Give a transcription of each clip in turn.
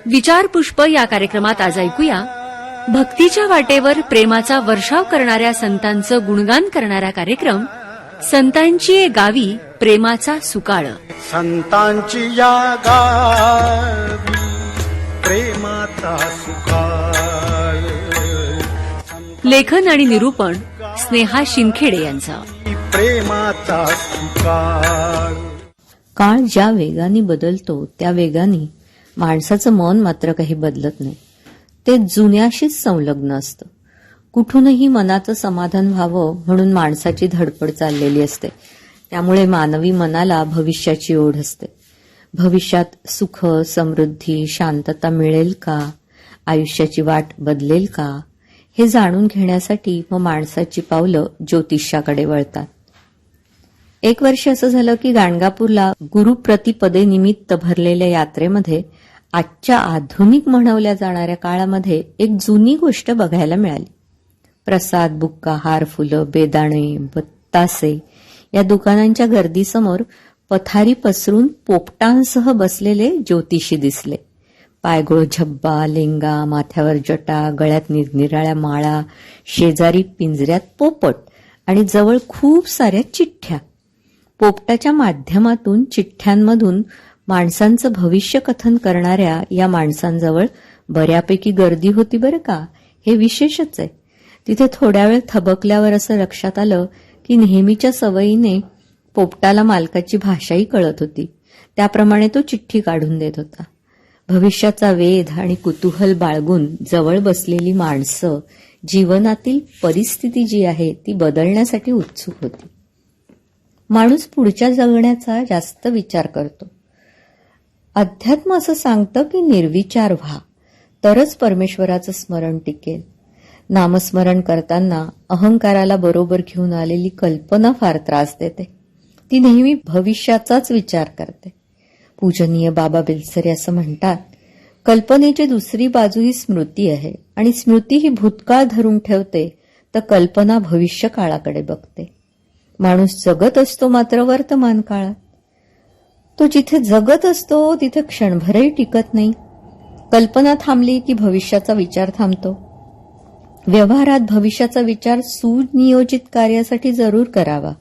विचार पुष्प या कार्यक्रमात आज ऐकूया भक्तीच्या वाटेवर प्रेमाचा वर्षाव करणाऱ्या संतांचं गुणगान करणारा कार्यक्रम संतांची गावी प्रेमाचा सुकाळ. संतांची या गावी प्रेमाचा सुकाळ. लेखन आणि निरूपण स्नेहा शिंदखेडे यांचं. प्रेमाचा सुकाळ. काळ ज्या वेगाने बदलतो त्या वेगाने माणसाचं मन मात्र काही बदलत नाही. ते जुन्याशीच संलग्न असतं. कुठूनही मनाचं समाधान व्हावं म्हणून माणसाची धडपड चाललेली असते. त्यामुळे मानवी मनाला भविष्याची ओढ असते. भविष्यात सुख, समृद्धी, शांतता मिळेल का, आयुष्याची वाट बदलेल का, हे जाणून घेण्यासाठी मग माणसाची पावलं ज्योतिषाकडे वळतात. एक वर्ष असं झालं की गाणगापूरला गुरुप्रतिपदे निमित्त भरलेल्या यात्रेमध्ये आजच्या आधुनिक म्हणवल्या जाणाऱ्या काळामध्ये एक जुनी गोष्ट बघायला मिळाली. प्रसाद, बुक्का, हार, फुलं, बेदाणे, बत्तासे या दुकानांच्या गर्दीसमोर पथारी पसरून पोपटांसह बसलेले ज्योतिषी दिसले. पायगोळ झब्बा, लेंगा, माथ्यावर जटा, गळ्यात निरनिराळ्या माळा, शेजारी पिंजऱ्यात पोपट आणि जवळ खूप साऱ्या चिठ्ठ्या. पोपटाच्या माध्यमातून, चिठ्ठ्यांमधून माणसांचं भविष्य कथन करणाऱ्या या माणसांजवळ बऱ्यापैकी गर्दी होती बरं का. हे विशेषच आहे. तिथे थोड्या वेळ थबकल्यावर असं लक्षात आलं की नेहमीच्या सवयीने पोपटाला मालकाची भाषाही कळत होती. त्याप्रमाणे तो चिठ्ठी काढून देत होता. भविष्याचा वेध आणि कुतूहल बाळगून जवळ बसलेली माणसं जीवनातील परिस्थिती जी आहे ती बदलण्यासाठी उत्सुक होती. माणूस पुढच्या जगण्याचा जास्त विचार करतो. अध्यात्म असं सांगतं की निर्विचार व्हा, तरच परमेश्वराचं स्मरण टिकेल. नामस्मरण करताना अहंकाराला बरोबर घेऊन आलेली कल्पना फार त्रास देते. ती नेहमी भविष्याचाच विचार करते. पूजनीय बाबा बेलसरे असं म्हणतात, कल्पनेची दुसरी बाजू ही स्मृती आहे आणि स्मृती ही भूतकाळ धरून ठेवते, तर कल्पना भविष्य काळाकडे बघते. माणूस जगत असतो मात्र वर्तमान काळात. तो जिथे जगत असतो तिथे क्षणभरही टिकत नाही. कल्पना थांबली की भविष्याचा विचार थांबतो. व्यवहारात भविष्याचा विचार सुनियोजित कार्यासाठी जरूर करावा.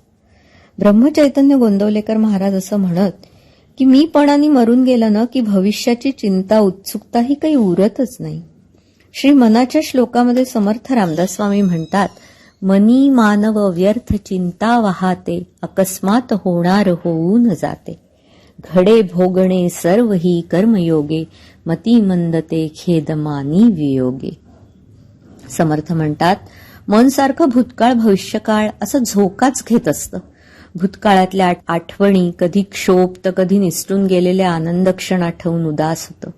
ब्रह्मचैतन्य गोंदवलेकर महाराज असं म्हणत की मीपणाने मरून गेलं ना की भविष्याची चिंता, उत्सुकता ही काही उरतच नाही. श्री मनाच्या श्लोकामध्ये समर्थ रामदास स्वामी म्हणतात, मनी मानव व्यर्थ चिंता वाहते, अकस्मात होणार होऊन जाते. घडे भोगणे सर्व ही कर्मयोगे, मती मंदते खेदमानी वियोगे. समर्थ म्हणतात, मन सारखं भूतकाळ भविष्यकाळ असं झोकाच घेत असतं. भूतकाळातल्या आठवणी कधी क्षोभ तर कधी निसटून गेलेले आनंद क्षण आठवून उदास होतं.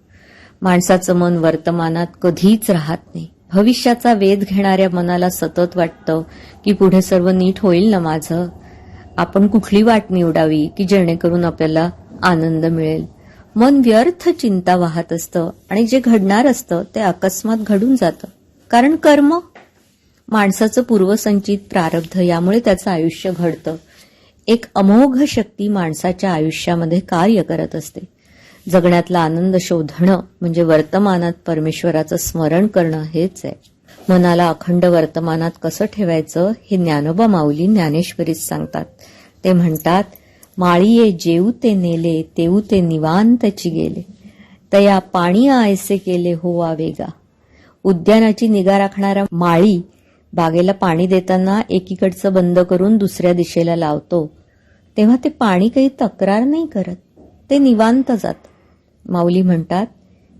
माणसाचं मन वर्तमानात कधीच राहत नाही. भविष्याचा वेध घेणाऱ्या मनाला सतत वाटतं की पुढे सर्व नीट होईल ना माझं. आपण कुठली वाट निवडावी की जेणेकरून आपल्याला आनंद मिळेल. मन व्यर्थ चिंता वाहत असतं आणि जे घडणार असतं ते अकस्मात घडून जातं. कारण कर्म, माणसाचं पूर्वसंचित प्रारब्ध, यामुळे त्याचं आयुष्य घडतं. एक अमोघ शक्ती माणसाच्या आयुष्यामध्ये कार्य करत असते. जगण्यातला आनंद शोधणं म्हणजे वर्तमानात परमेश्वराचं स्मरण करणं हेच आहे. मनाला अखंड वर्तमानात कसं ठेवायचं हे ज्ञानोबा माऊली ज्ञानेश्वरीत सांगतात. ते म्हणतात, माळीये जेऊ ते नेले, तेऊ ते निवांतची गेले, तया पाणी आयसे केले होवा वेगा. उद्यानाची निगा राखणारा माळी बागेला पाणी देताना एकीकडचं बंद करून दुसऱ्या दिशेला लावतो, तेव्हा ते पाणी काही तक्रार नाही करत, ते निवांत जात. माऊली म्हणतात,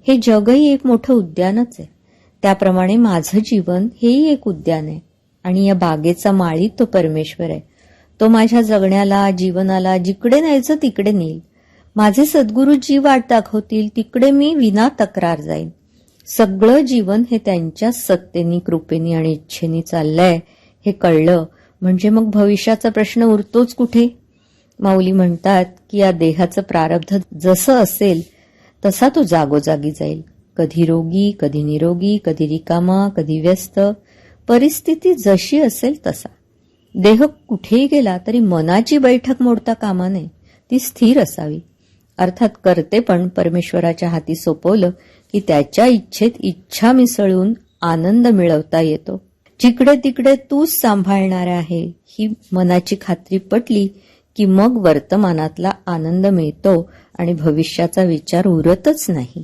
हे जगही एक मोठं उद्यानच आहे. त्याप्रमाणे माझं जीवन हेही एक उद्यान आहे आणि या बागेचा माळी तो परमेश्वर आहे. तो माझ्या जगण्याला, जीवनाला जिकडे न्यायचं तिकडे नेईल. माझे सद्गुरू जी वाट दाखवतील तिकडे मी विना तक्रार जाईन. सगळं जीवन हे त्यांच्याच सत्तेनी, कृपेनी आणि इच्छेनी चाललंय हे कळलं म्हणजे मग भविष्याचा प्रश्न उरतोच कुठे. माऊली म्हणतात की या देहाचं प्रारब्ध जसं असेल तसा तो जागोजागी जाईल. कधी रोगी, कधी निरोगी, कधी रिकामा, कधी व्यस्त, परिस्थिती जशी असेल तसा. देह कुठेही गेला तरी मनाची बैठक मोडता कामा नये, ती स्थिर असावी. अर्थात कर्तेपण परमेश्वराच्या हाती सोपवलं की त्याच्या इच्छेत इच्छा मिसळून आनंद मिळवता येतो. जिकडे तिकडे तूच सांभाळणार आहे ही मनाची खात्री पटली की मग वर्तमानातला आनंद मिळतो आणि भविष्याचा विचार उरतच नाही.